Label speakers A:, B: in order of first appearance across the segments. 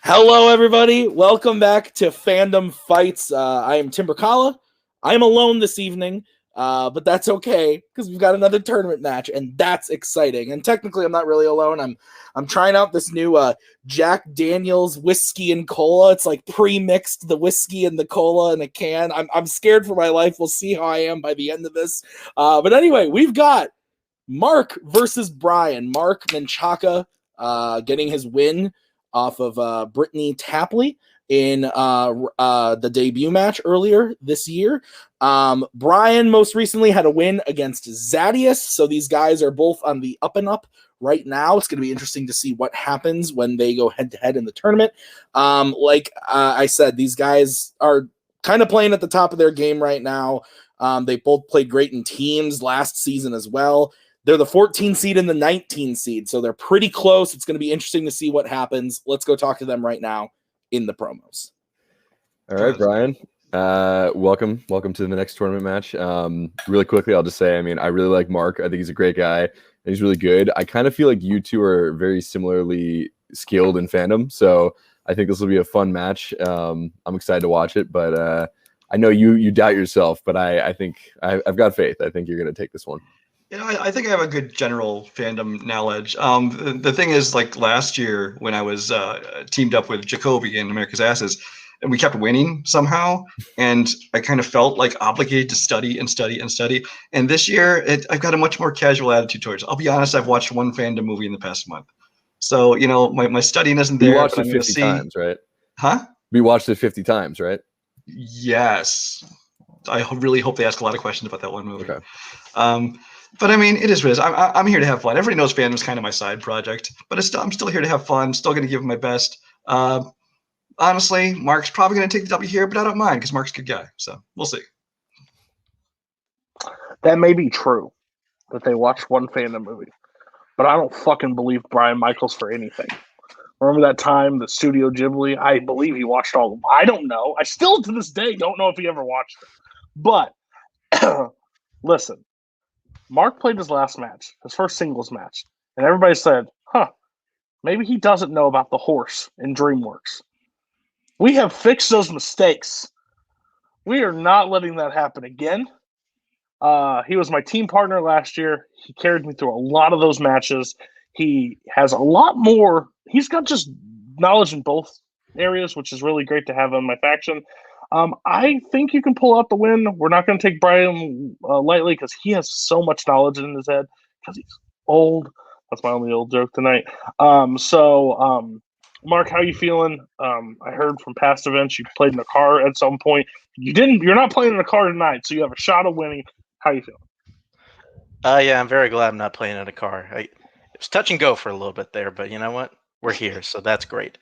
A: Hello, everybody. Welcome back to Fandom Fights. I am Brzakala. I am alone this evening, but that's okay because we've got another tournament match, and that's exciting. And technically, I'm not really alone. I'm trying out this new Jack Daniel's whiskey and cola. It's like pre-mixed the whiskey and the cola in a can. I'm scared for my life. We'll see how I am by the end of this. But anyway, we've got Mark versus Brian. Mark Menchaca getting his win off of Brittany Tapley in the debut match earlier this year. Brian most recently had a win against Zadius, so these guys are both on the up and up right now. It's going to be interesting to see what happens when they go head-to-head in the tournament. Like I said, these guys are kind of playing at the top of their game right now. They both played great in teams last season as well. They're the 14 seed and the 19 seed, so they're pretty close. It's going to be interesting to see what happens. Let's go talk to them right now in the promos.
B: All right, Brian. Welcome to the next tournament match. Really quickly, I'll just say, I really like Mark. I think he's a great guy, and he's really good. I kind of feel like you two are very similarly skilled in Fandom, so I think this will be a fun match. I'm excited to watch it, but I know you doubt yourself, but I think I've got faith. I think you're going to take this one.
C: I think I have a good general Fandom knowledge. The thing is, like last year when I was teamed up with Jacoby in America's Asses, and we kept winning somehow, and I kind of felt like obligated to study and study and study. And this year, I've got a much more casual attitude towards it. I'll be honest, I've watched one Fandom movie in the past month. So, my studying isn't there.
B: You watched it 50 times, right?
C: Huh?
B: We watched it 50 times, right?
C: Yes. I really hope they ask a lot of questions about that one movie.
B: Okay.
C: But it is what it is. I'm here to have fun. Everybody knows Fandom's kind of my side project, but I'm still here to have fun. Still going to give it my best. Honestly, Mark's probably going to take the W here, but I don't mind because Mark's a good guy. So we'll see.
D: That may be true that they watched one Fandom movie, but I don't fucking believe Brian Michaels for anything. Remember that time, the Studio Ghibli? I believe he watched all of them. I don't know. I still, to this day, don't know if he ever watched it. But listen. Mark played his last match, his first singles match, and everybody said, maybe he doesn't know about the horse in Dreamworks. We have fixed those mistakes. We are not letting that happen again. He was my team partner last year. He carried me through a lot of those matches. He has a lot more. He's got just knowledge in both areas, which is really great to have on my faction. I think you can pull out the win. We're not going to take Brian lightly because he has so much knowledge in his head because he's old. That's my only old joke tonight. Mark, how you feeling? I heard from past events you played in a car at some point. You're not playing in a car tonight, so you have a shot of winning. How you feeling?
E: Yeah, I'm very glad I'm not playing in a car. It was touch and go for a little bit there, but you know what? We're here, so that's great.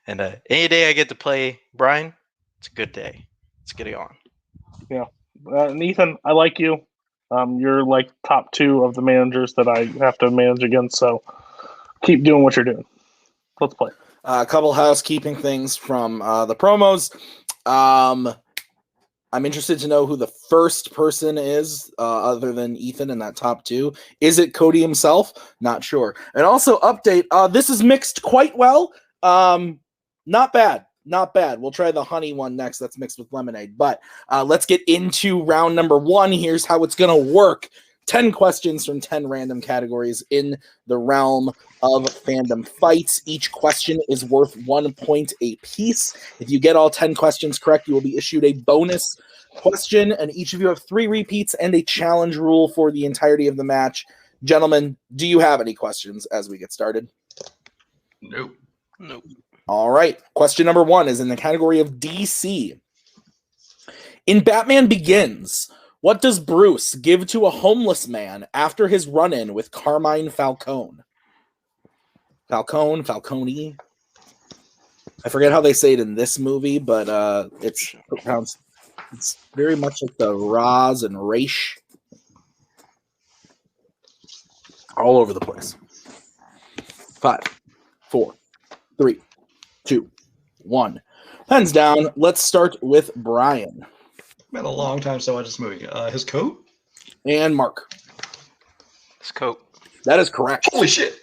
E: And any day I get to play Brian, it's a good day. Let's get it on.
D: Yeah. And Ethan, I like you. You're like top 2 of the managers that I have to manage against, so keep doing what you're doing. Let's play.
A: A couple housekeeping things from the promos. I'm interested to know who the first person is other than Ethan in that top 2. Is it Cody himself? Not sure. And also, update, this is mixed quite well. Not bad. Not bad. We'll try the honey one next. That's mixed with lemonade. But let's get into round number 1. Here's how it's going to work. 10 questions from 10 random categories in the realm of Fandom Fights. Each question is worth 1 point apiece. If you get all 10 questions correct, you will be issued a bonus question, and each of you have 3 repeats and a challenge rule for the entirety of the match. Gentlemen, do you have any questions as we get started?
C: Nope.
A: All right. Question number 1 is in the category of DC. In Batman Begins, what does Bruce give to a homeless man after his run-in with Carmine Falcone? Falcone. I forget how they say it in this movie, but it's very much like the Raz and Raish. All over the place. 5, 4, 3, 2, 1. Pens down. Let's start with Brian.
C: Been a long time since I watched this movie. His coat?
A: And Mark.
E: His coat.
A: That is correct.
C: Holy shit.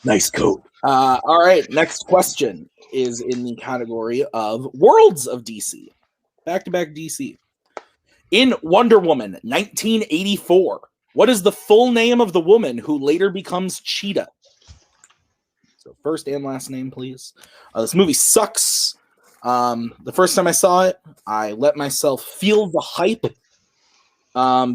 A: Nice coat. All right, next question is in the category of Worlds of DC. Back-to-back DC. In Wonder Woman 1984, what is the full name of the woman who later becomes Cheetah? So first and last name, please. This movie sucks. The first time I saw it, I let myself feel the hype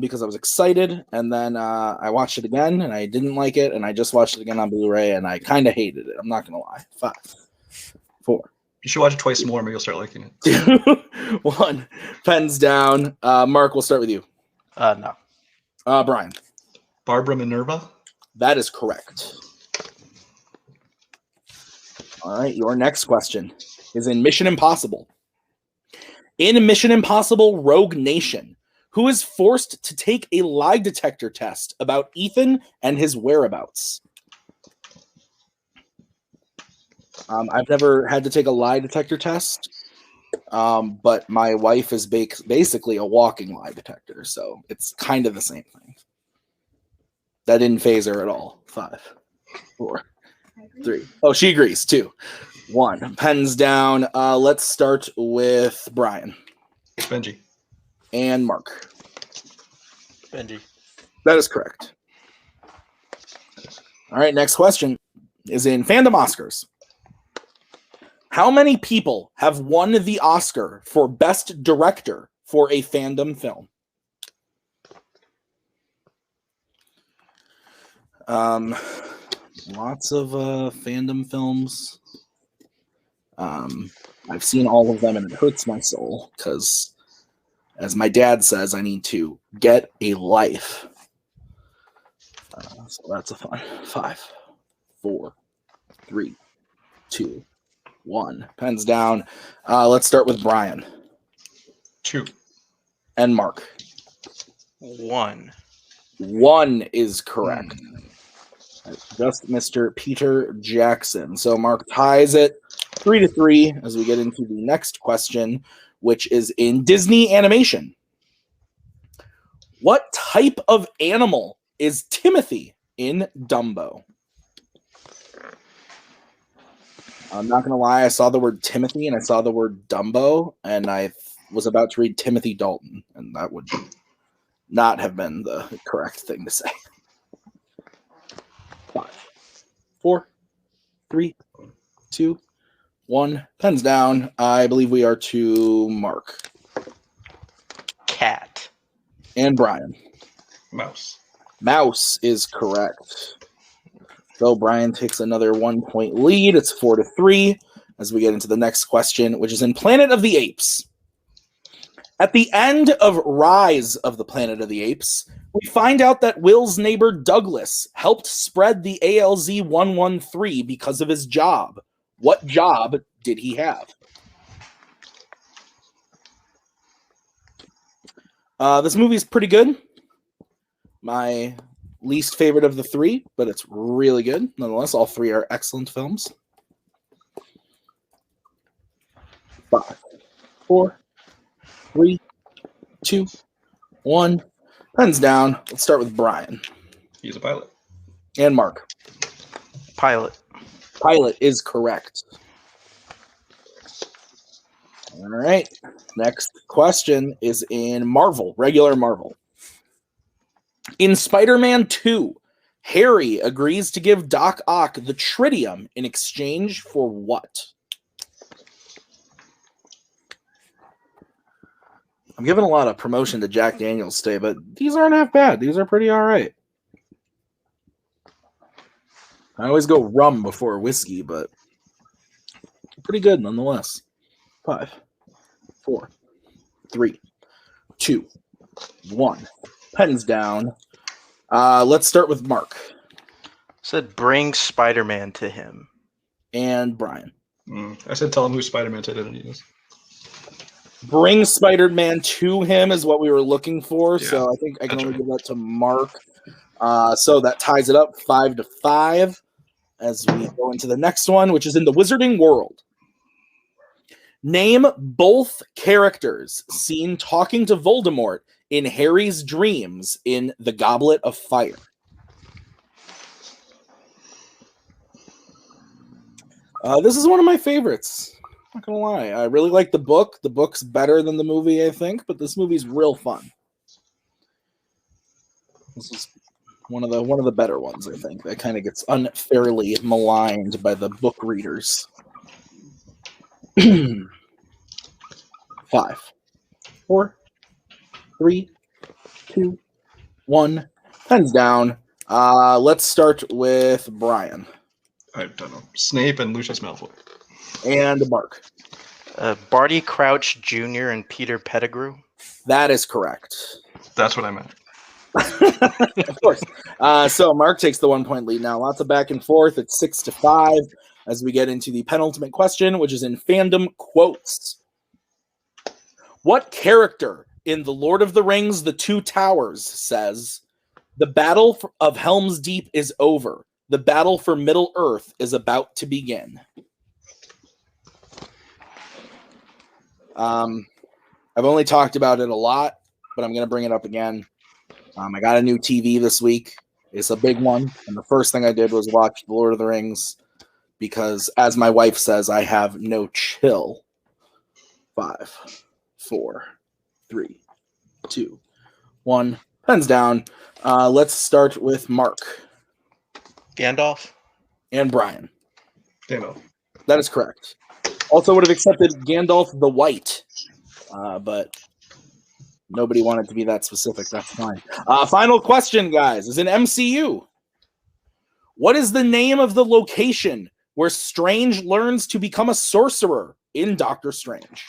A: because I was excited, and then I watched it again, and I didn't like it, and I just watched it again on Blu-ray, and I kind of hated it. I'm not going to lie. 5, 4.
C: You should watch it twice more, maybe you'll start liking it.
A: 2, 1. Pens down. Mark, we'll start with you.
E: No.
A: Brian.
C: Barbara Minerva?
A: That is correct. All right, your next question is in Mission Impossible. In Mission Impossible Rogue Nation, who is forced to take a lie detector test about Ethan and his whereabouts? I've never had to take a lie detector test, but my wife is basically a walking lie detector, so it's kind of the same thing. That didn't phase her at all. 5, 4, 3. Oh, she agrees. 2, 1. Pens down. Let's start with Brian.
C: Benji.
A: And Mark.
E: Benji.
A: That is correct. All right, next question is in Fandom Oscars. How many people have won the Oscar for Best Director for a fandom film? Lots of fandom films. I've seen all of them, and it hurts my soul because, as my dad says, I need to get a life. So that's a fun. 5, 4, 3, 2, 1. Pens down. Let's start with Brian.
C: 2.
A: And Mark.
E: 1.
A: 1 is correct. Just Mr. Peter Jackson. So Mark ties it 3-3 as we get into the next question, which is in Disney animation. What type of animal is Timothy in Dumbo? I'm not going to lie. I saw the word Timothy and I saw the word Dumbo, and I was about to read Timothy Dalton, and that would not have been the correct thing to say. 5, 4, 3, 2, 1. Pens down. I believe we are to Mark.
E: Cat.
A: And Brian.
C: Mouse.
A: Mouse is correct. So Brian takes another 1-point lead. It's 4-3 as we get into the next question, which is in Planet of the Apes. At the end of Rise of the Planet of the Apes, we find out that Will's neighbor Douglas helped spread the ALZ 113 because of his job. What job did he have? This movie is pretty good. My least favorite of the 3, but it's really good. Nonetheless, all 3 are excellent films. 5, 4, 3, 2, 1. Pens down. Let's start with Brian.
C: He's a pilot.
A: And Mark.
E: Pilot.
A: Pilot is correct. All right. Next question is in Marvel, regular Marvel. In Spider-Man 2, Harry agrees to give Doc Ock the tritium in exchange for what? I'm giving a lot of promotion to Jack Daniels today, but these aren't half bad. These are pretty all right. I always go rum before whiskey, but pretty good nonetheless. 5, 4, 3, 2, 1. Pens down. Let's start with Mark.
E: Said bring Spider-Man to him.
A: And Brian.
C: I said tell him who Spider-Man's identity is.
A: Bring Spider-Man to him is what we were looking for,
C: Yeah,
A: so I think I can only give that to Mark. So that ties it up 5-5 as we go into the next one, which is in the Wizarding World. Name both characters seen talking to Voldemort in Harry's dreams in The Goblet of Fire. This is one of my favorites. Not gonna lie, I really like the book. The book's better than the movie, I think, but this movie's real fun. This is one of the better ones, I think. That kind of gets unfairly maligned by the book readers. 5, 4, 3, 2, 1. Pens down. Let's start with Brian.
C: I don't know. Snape and Lucius Malfoy.
A: And Mark.
E: Barty Crouch Jr. and Peter Pettigrew.
A: That is correct.
C: That's what I meant.
A: Of course. So Mark takes the 1 point lead now. Lots of back and forth. It's 6-5 as we get into the penultimate question, which is in fandom quotes. What character in The Lord of the Rings, The Two Towers says, "The battle of Helm's Deep is over. The battle for Middle Earth is about to begin"? I've only talked about it a lot, but I'm going to bring it up again. I got a new TV this week. It's a big one. And the first thing I did was watch The Lord of the Rings because, as my wife says, I have no chill. 5, 4, 3, 2, 1. Pens down. Let's start with Mark.
E: Gandalf.
A: And Brian.
C: Gandalf.
A: That is correct. Also would have accepted Gandalf the White, but nobody wanted to be that specific. That's fine. Final question, guys, is in MCU. What is the name of the location where Strange learns to become a sorcerer in Doctor Strange?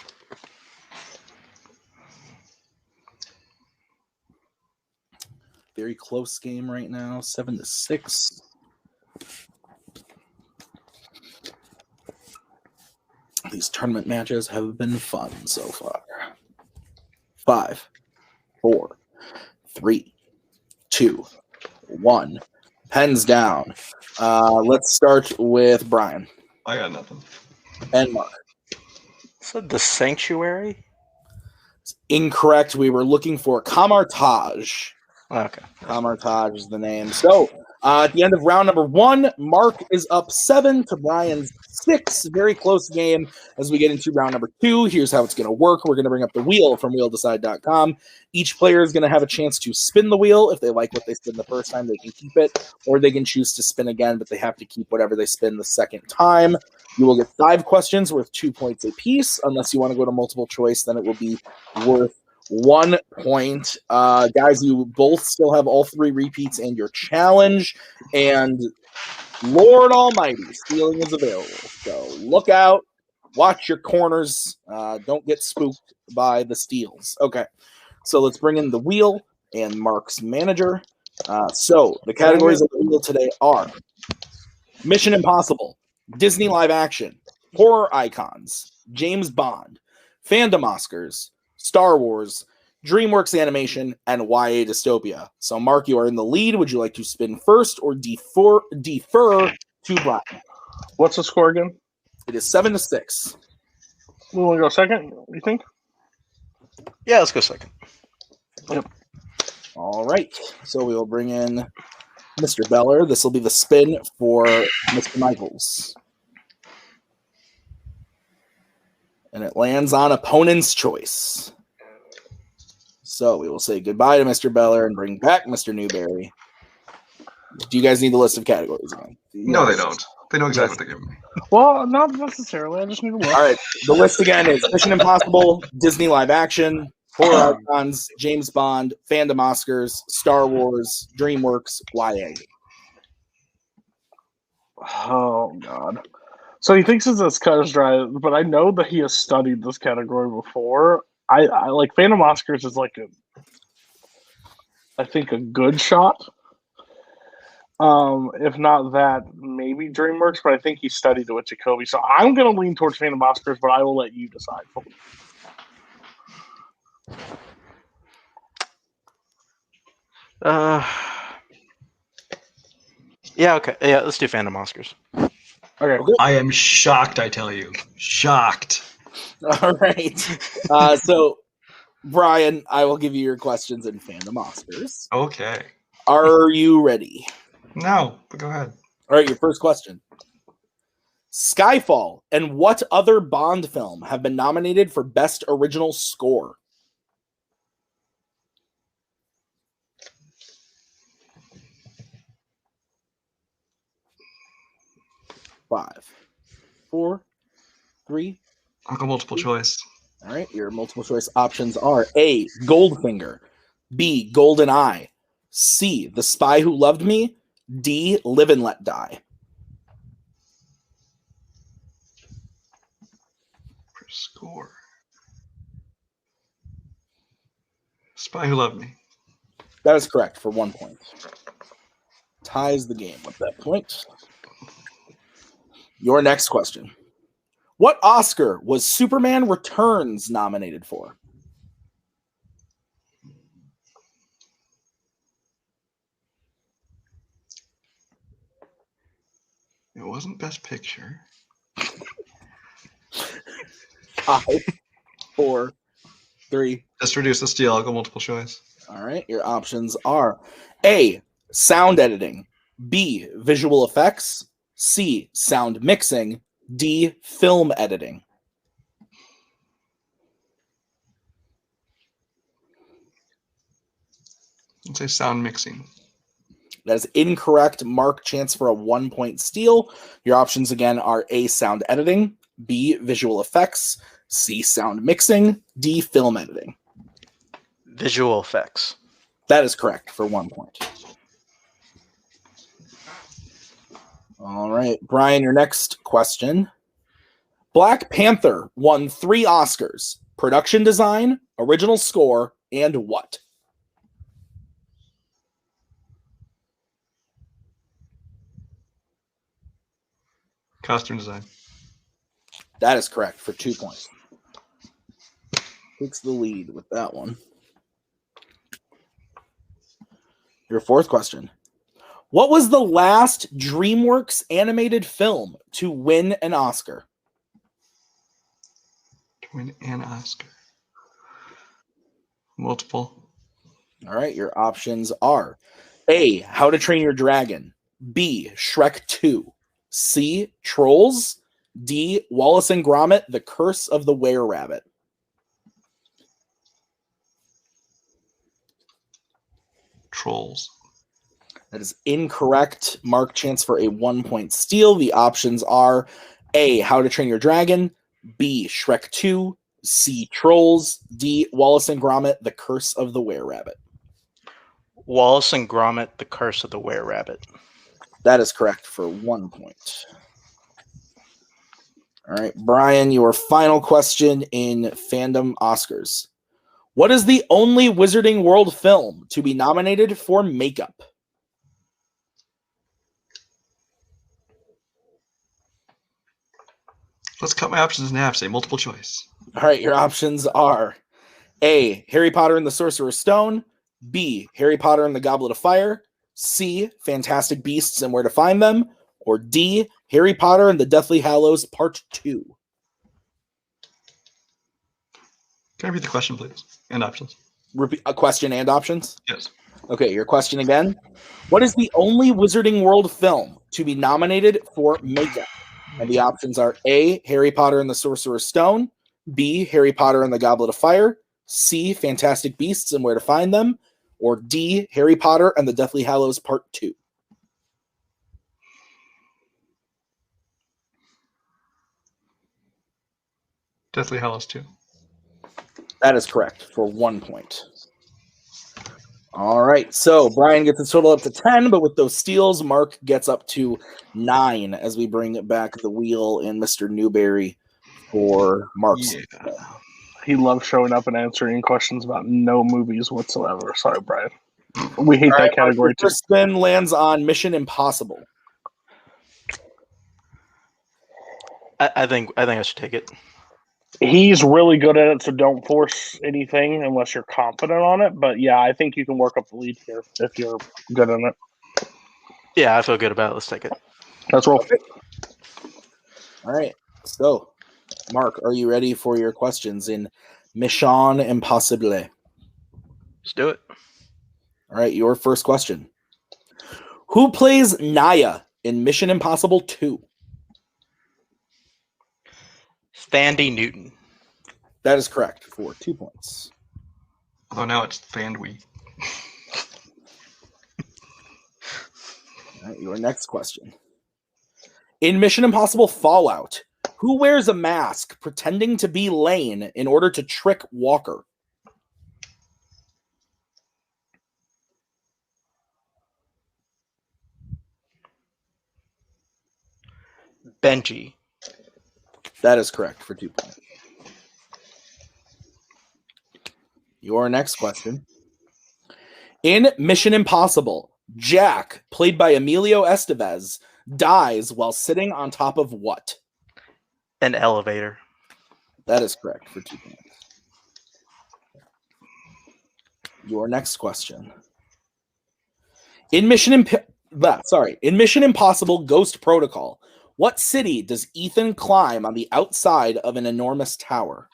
A: Very close game right now, 7-6. These tournament matches have been fun so far. 5, 4, 3, 2, 1. Pens down. Let's start with Brian.
C: I got nothing.
A: And Mark.
E: So the Sanctuary?
A: It's incorrect. We were looking for Kamartaj.
E: Okay.
A: Kamartaj is the name. So, at the end of round number 1, Mark is up 7 to Brian's 6. Very close game as we get into round number 2. Here's how it's going to work. We're going to bring up the wheel from wheeldecide.com. Each player is going to have a chance to spin the wheel. If they like what they spin the first time, they can keep it, or they can choose to spin again, but they have to keep whatever they spin the second time. You will get 5 questions worth 2 points apiece. Unless you want to go to multiple choice, then it will be worth 1 point. Guys, you both still have all 3 repeats and your challenge. And Lord Almighty, stealing is available. So look out. Watch your corners. Don't get spooked by the steals. Okay, so let's bring in the wheel and Mark's manager. So the categories of the wheel today are Mission Impossible, Disney live action, horror icons, James Bond, Fandom Oscars, Star Wars, DreamWorks animation, and YA dystopia. So, Mark, you are in the lead. Would you like to spin first or defer to Brian?
D: What's the score again?
A: It is 7-6.
D: We want to go second, you think?
E: Yeah, let's go second.
D: Yep.
A: All right. So we will bring in Mr. Beller. This will be the spin for Mr. Michaels. And it lands on opponent's choice. So we will say goodbye to Mr. Beller and bring back Mr. Newberry. Do you guys need the list of categories again?
C: No, they don't. They know exactly what they're giving me.
D: Well, not necessarily. I just need to look.
A: All right. The list again is Mission Impossible, Disney live action, horror icons, James Bond, Fandom Oscars, Star Wars, DreamWorks, YA.
D: Oh, God. So he thinks it's as cut as dry, but I know that he has studied this category before. I like Fandom Oscars is like I think a good shot. If not that, maybe DreamWorks, but I think he studied it with Jacoby. So I'm going to lean towards Fandom Oscars, but I will let you decide.
E: Yeah, okay. Yeah, let's do Fandom Oscars.
D: Okay.
C: I am shocked, I tell you. Shocked.
A: All right. So, Brian, I will give you your questions in Fandom Oscars.
C: Okay.
A: Are you ready?
C: No, but go ahead.
A: All right, your first question. Skyfall and what other Bond film have been nominated for Best Original Score? 5, 4, 3.
C: I'll go multiple choice.
A: All right, your multiple choice options are A, Goldfinger, B, Golden Eye, C, The Spy Who Loved Me, D, Live and Let Die.
C: For score. Spy Who Loved Me.
A: That is correct for 1 point. Ties the game with that point. Your next question. What Oscar was Superman Returns nominated for?
C: It wasn't Best Picture.
A: 5, 4, 3.
C: Just reduce the steal. I'll go multiple choice.
A: All right, your options are A, sound editing, B, visual effects, C, sound mixing, D, film editing.
C: Let's say sound mixing.
A: That is incorrect. Mark, chance for a 1 point steal. Your options again are A, sound editing, B, visual effects, C, sound mixing, D, film editing.
E: Visual effects.
A: That is correct for 1 point. All right, Brian, your next question. Black Panther won 3 Oscars: production design, original score, and what?
C: Costume design.
A: That is correct for 2 points. Takes the lead with that one. Your fourth question. What was the last DreamWorks animated film to win an Oscar?
C: To win an Oscar. Multiple.
A: All right, your options are A, How to Train Your Dragon, B, Shrek 2, C, Trolls, D, Wallace and Gromit, The Curse of the Were-Rabbit.
C: Trolls.
A: That is incorrect. Mark, chance for a 1 point steal. The options are A, How to Train Your Dragon, B, Shrek 2, C, Trolls, D, Wallace and Gromit, The Curse of the Were-Rabbit.
E: Wallace and Gromit, The Curse of the Were-Rabbit.
A: That is correct for 1 point. All right, Brian, your final question in Fandom Oscars. What is the only Wizarding World film to be nominated for makeup?
C: Let's cut my options in half. Say multiple choice.
A: All right, your options are A, Harry Potter and the Sorcerer's Stone, B, Harry Potter and the Goblet of Fire, C, Fantastic Beasts and Where to Find Them, or D, Harry Potter and the Deathly Hallows Part 2.
C: Can I read the question, please? And options.
A: Repeat a question and options?
C: Yes.
A: Okay, your question again. What is the only Wizarding World film to be nominated for makeup? And the options are A, Harry Potter and the Sorcerer's Stone, B, Harry Potter and the Goblet of Fire, C, Fantastic Beasts and Where to Find Them, or D, Harry Potter and the Deathly Hallows Part 2.
C: Deathly Hallows 2.
A: That is correct for 1 point. All right, so Brian gets a total up to 10, but with those steals, Mark gets up to 9 as we bring back the wheel and Mr. Newberry for Mark's.
C: Yeah.
D: He loves showing up and answering questions about no movies whatsoever. Sorry, Brian. We hate that category
A: Mark,
D: too.
A: first spin lands on Mission Impossible.
E: I think I should take it.
D: He's really good at it, so don't force anything unless you're confident on it. But yeah, I think you can work up the lead here if you're good in it.
E: Yeah, I feel good about it. Let's take it.
D: Let's roll.
A: All right, so Mark, are you ready for your questions in Mission Impossible?
E: Let's do it.
A: All right, your first question. Who plays Naya in Mission Impossible 2?
E: Thandie Newton.
A: That is correct for 2 points.
C: Although now it's Fandwe.
A: All right, your next question. In Mission Impossible Fallout, who wears a mask pretending to be Lane in order to trick Walker?
E: Benji.
A: That is correct for 2 points. Your next question. In Mission Impossible, Jack, played by Emilio Estevez, dies while sitting on top of what?
E: An elevator.
A: That is correct for 2 points. Your next question. In Mission Impossible Ghost Protocol, what city does Ethan climb on the outside of an enormous tower?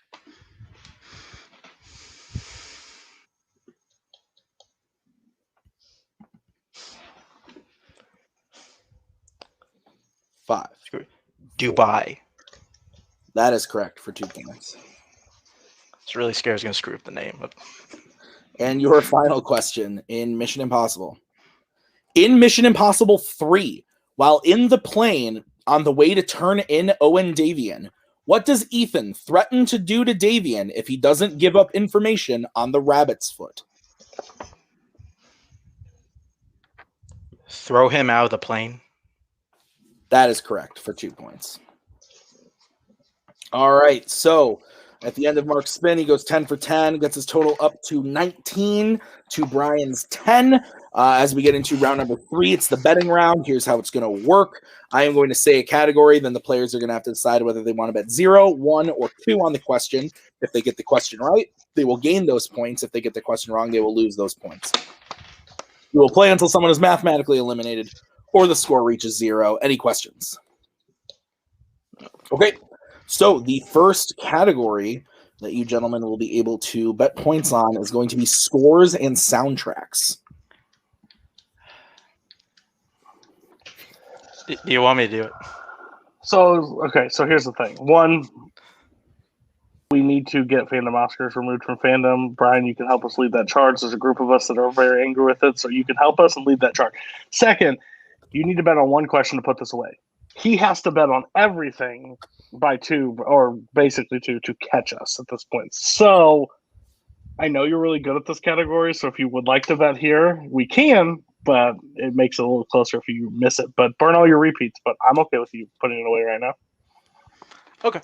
A: Five.
E: Dubai.
A: That is correct for 2 points.
E: It's really scary. I was going to screw up the name. But...
A: And your final question in Mission Impossible. In Mission Impossible 3, while in the plane on the way to turn in Owen Davian, what does Ethan threaten to do to Davian if he doesn't give up information on the rabbit's foot?
E: Throw him out of the plane.
A: That is correct for 2 points. All right, so at the end of Mark's spin, he goes 10 for 10, gets his total up to 19 to Brian's 10. As we get into round number 3, it's the betting round. Here's how it's going to work. I am going to say a category, then the players are going to have to decide whether they want to bet 0, 1, or 2 on the question. If they get the question right, they will gain those points. If they get the question wrong, they will lose those points. We will play until someone is mathematically eliminated or the score reaches 0. Any questions? Okay, so the first category that you gentlemen will be able to bet points on is going to be scores and soundtracks.
E: Do you want me to do it?
D: So here's the thing. One, we need to get Fandom Oscars removed from Fandom. Brian, you can help us lead that charge. There's a group of us that are very angry with it, so you can help us and lead that charge. Second, you need to bet on one question to put this away. He has to bet on everything by 2, or basically 2, to catch us at this point. So I know you're really good at this category, so if you would like to bet here, we can, but it makes it a little closer if you miss it. But burn all your repeats, but I'm okay with you putting it away right now.
E: Okay.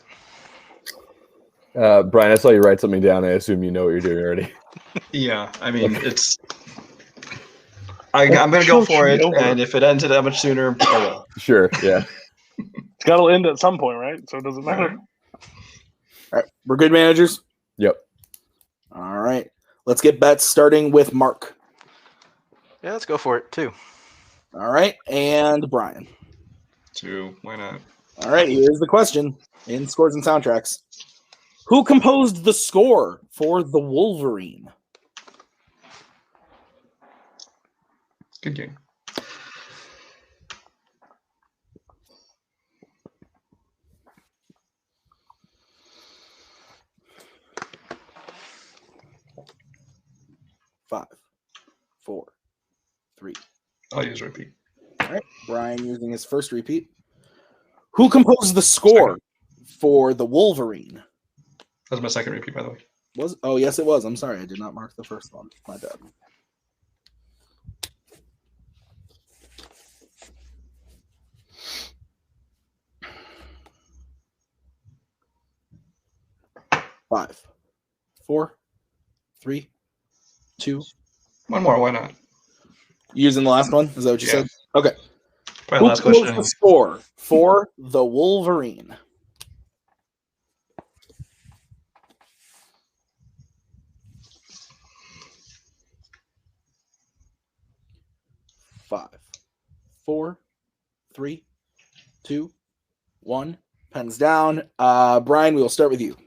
B: Brian, I saw you write something down. I assume you know what you're doing already.
C: Yeah, I mean, it's... I'm going to go for it, and if it ends it that much sooner, I will.
B: Sure, yeah.
D: It's got to end at some point, right? So it doesn't matter.
A: All right, we're good, managers?
B: Yep.
A: All right, let's get bets starting with Mark.
E: Yeah, let's go for it, 2.
A: All right, and Brian.
C: 2, why not?
A: All right, here's the question in scores and soundtracks. Who composed the score for The Wolverine?
C: Good game.
A: Five, 4, 3.
C: I'll use repeat.
A: All right, Brian using his first repeat. Who composed the score for The Wolverine?
C: That was my second repeat, by the way.
A: Oh, yes, it was. I'm sorry. I did not mark the first one. My bad. Five, 4, 3, 2.
C: One more, why not?
A: Using the last one? Is that what you said? Okay.
C: Right,
A: Who
C: last
A: composed
C: question.
A: the score for The Wolverine? Five, 4, 3, 2, 1. Pens down. Brian, we will start with you.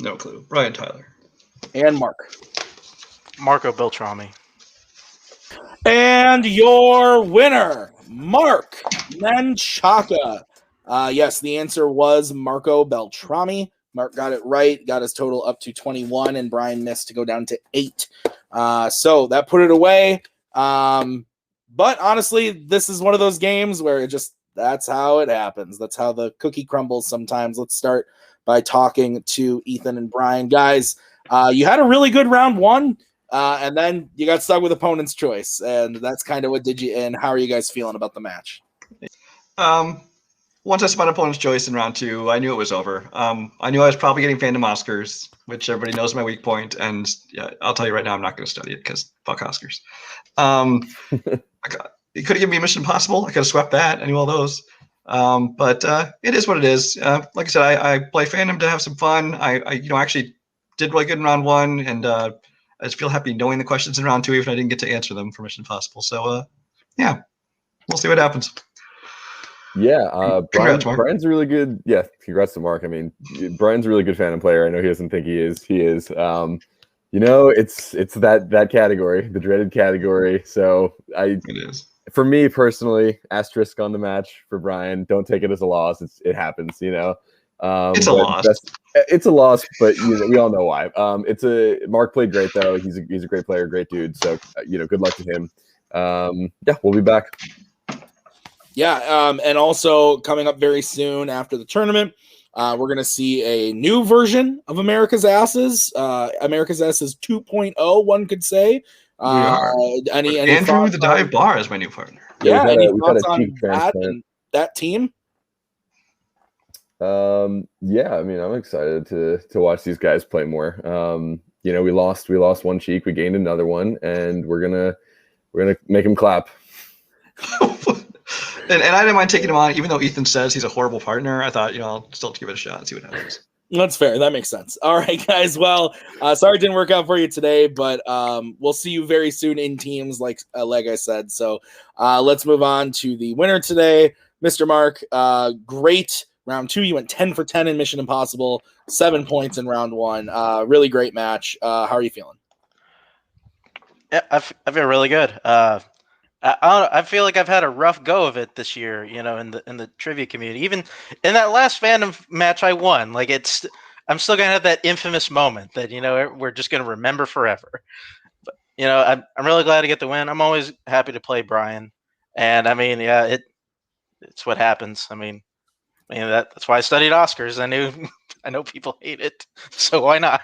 C: No clue. Ryan Tyler.
A: And Mark.
E: Marco Beltrami.
A: And your winner, Mark Menchaca. Yes, the answer was Marco Beltrami. Mark got it right, got his total up to 21, and Brian missed to go down to 8. So that put it away. But honestly, this is one of those games where that's how it happens. That's how the cookie crumbles sometimes. Let's start by talking to Ethan and Brian. Guys, you had a really good round 1, and then you got stuck with opponent's choice, and that's kind of what did you in. How are you guys feeling about the match?
C: Once I spun opponent's choice in round 2, I knew it was over. I knew I was probably getting Fandom Oscars, which everybody knows my weak point, and yeah, I'll tell you right now, I'm not going to study it because fuck Oscars. It could have given me Mission Impossible. I could have swept that. I knew all those. But it is what it is. Like I said, I play Fandom to have some fun. I actually did really good in round 1, and I just feel happy knowing the questions in round 2, even if I didn't get to answer them for Mission Impossible. So yeah, we'll see what happens.
B: Yeah,
C: Congrats, Mark.
B: Brian's a really good. Yeah, congrats to Mark. I mean, Brian's a really good Fandom player. I know he doesn't think he is. He is. It's that category, the dreaded category. So
C: it is.
B: For me personally, asterisk on the match for Brian. Don't take it as a loss. It happens.
C: It's a loss.
B: It's a loss, but we all know why. Mark played great though. He's a great player, great dude. So good luck to him. Yeah, we'll be back.
A: Yeah, and also coming up very soon after the tournament, we're going to see a new version of America's Asses. America's Asses 2.0, one could say.
C: We are.
A: Any
C: Andrew the Dive Bar is my new partner.
A: Yeah, any
B: we've
A: thoughts
B: had a cheek
A: on that team?
B: Yeah, I mean, I'm excited to watch these guys play more. We lost one cheek, we gained another one, and we're gonna make him clap.
C: And I didn't mind taking him on, even though Ethan says he's a horrible partner. I thought, I'll still give it a shot and see what happens.
A: That's fair. That makes sense. All right, guys. Well, sorry it didn't work out for you today, but we'll see you very soon in teams, like I said. So let's move on to the winner today, Mr. Mark. Great round 2. You went 10 for 10 in Mission Impossible, 7 points in round 1. Really great match. How are you feeling?
E: Yeah, I feel really good. I feel like I've had a rough go of it this year, in the trivia community. Even in that last Fandom match I won, I'm still gonna have that infamous moment that we're just gonna remember forever. But I'm really glad to get the win. I'm always happy to play Brian, and I mean, yeah, it's what happens. I mean that's why I studied Oscars. I know people hate it, so why not?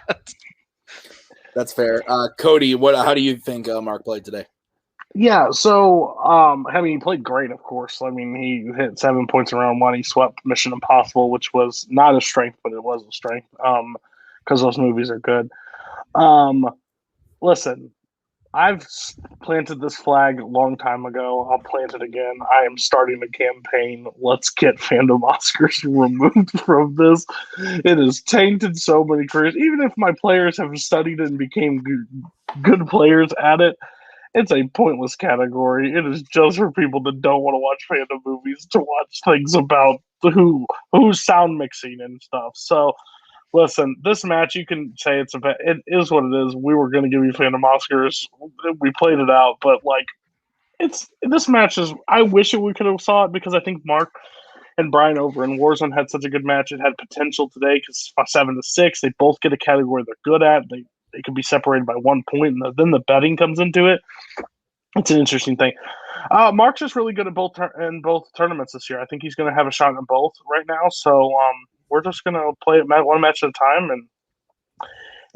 A: That's fair. Cody, how do you think Mark played today?
D: Yeah, so he played great, of course. I mean, he hit 7 points in round 1. He swept Mission Impossible, which was not a strength, but it was a strength because those movies are good. Listen, I've planted this flag a long time ago. I'll plant it again. I am starting a campaign. Let's get Fandom Oscars removed from this. It has tainted so many careers. Even if my players have studied it and became good players at it, it's a pointless category. It is just for people that don't want to watch Fandom movies to watch things about who's sound mixing and stuff. So, listen, this match, you can say it is what it is. We were going to give you Fandom Oscars. We played it out, but this match is. I wish we could have saw it because I think Mark and Brian over in Warzone had such a good match. It had potential today because 7-6, they both get a category they're good at. They could be separated by 1 point, and then the betting comes into it. It's an interesting thing. Mark's just really good at both tournaments this year. I think he's going to have a shot in both right now. So we're just going to play it one match at a time,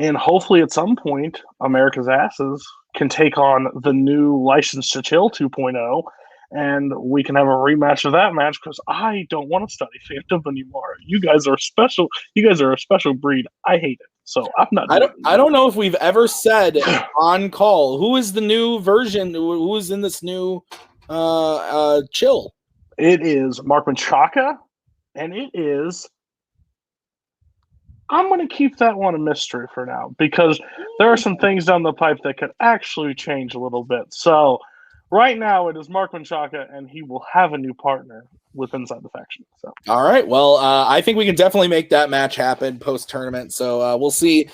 D: and hopefully at some point, America's Asses can take on the new License to Chill 2.0, and we can have a rematch of that match because I don't want to study Phantom anymore. You guys are special. You guys are a special breed. I hate it. So I'm not.
A: I don't know if we've ever said on call who is the new version. Who is in this new chill?
D: It is Mark Menchaca, and it is. I'm going to keep that one a mystery for now because there are some things down the pipe that could actually change a little bit. So right now it is Mark Menchaca, and he will have a new partner with inside the faction. So
A: all right, well, I think we can definitely make that match happen post tournament. So we'll see,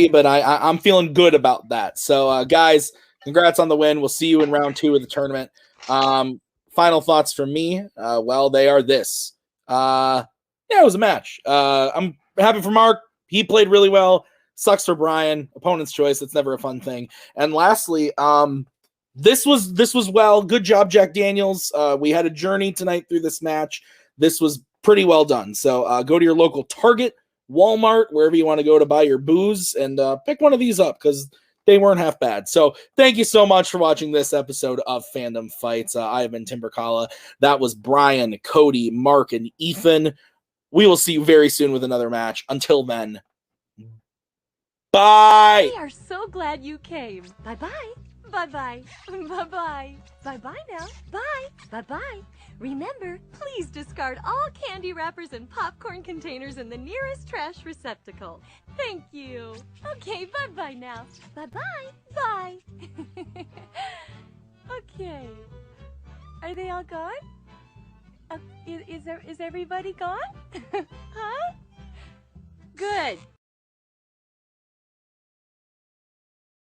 A: but I'm feeling good about that. So guys, congrats on the win. We'll see you in round 2 of the tournament. Final thoughts from me. Well, they are this: Yeah, it was a match. I'm happy for Mark. He played really well. Sucks for Brian. Opponent's choice. It's never a fun thing. And lastly, this was well. Good job, Jack Daniels. We had a journey tonight through this match. This was pretty well done. So go to your local Target, Walmart, wherever you want to go to buy your booze, and pick one of these up because they weren't half bad. So thank you so much for watching this episode of Fandom Fights. I have been Tim Brzakala. That was Brian, Cody, Mark, and Ethan. We will see you very soon with another match. Until then, bye!
F: We are so glad you came. Bye-bye. Bye-bye. Bye-bye. Bye-bye now. Bye. Bye-bye. Remember, please discard all candy wrappers and popcorn containers in the nearest trash receptacle. Thank you. Okay, bye-bye now. Bye-bye. Bye. Okay. Are they all gone? Is everybody gone? Huh? Good.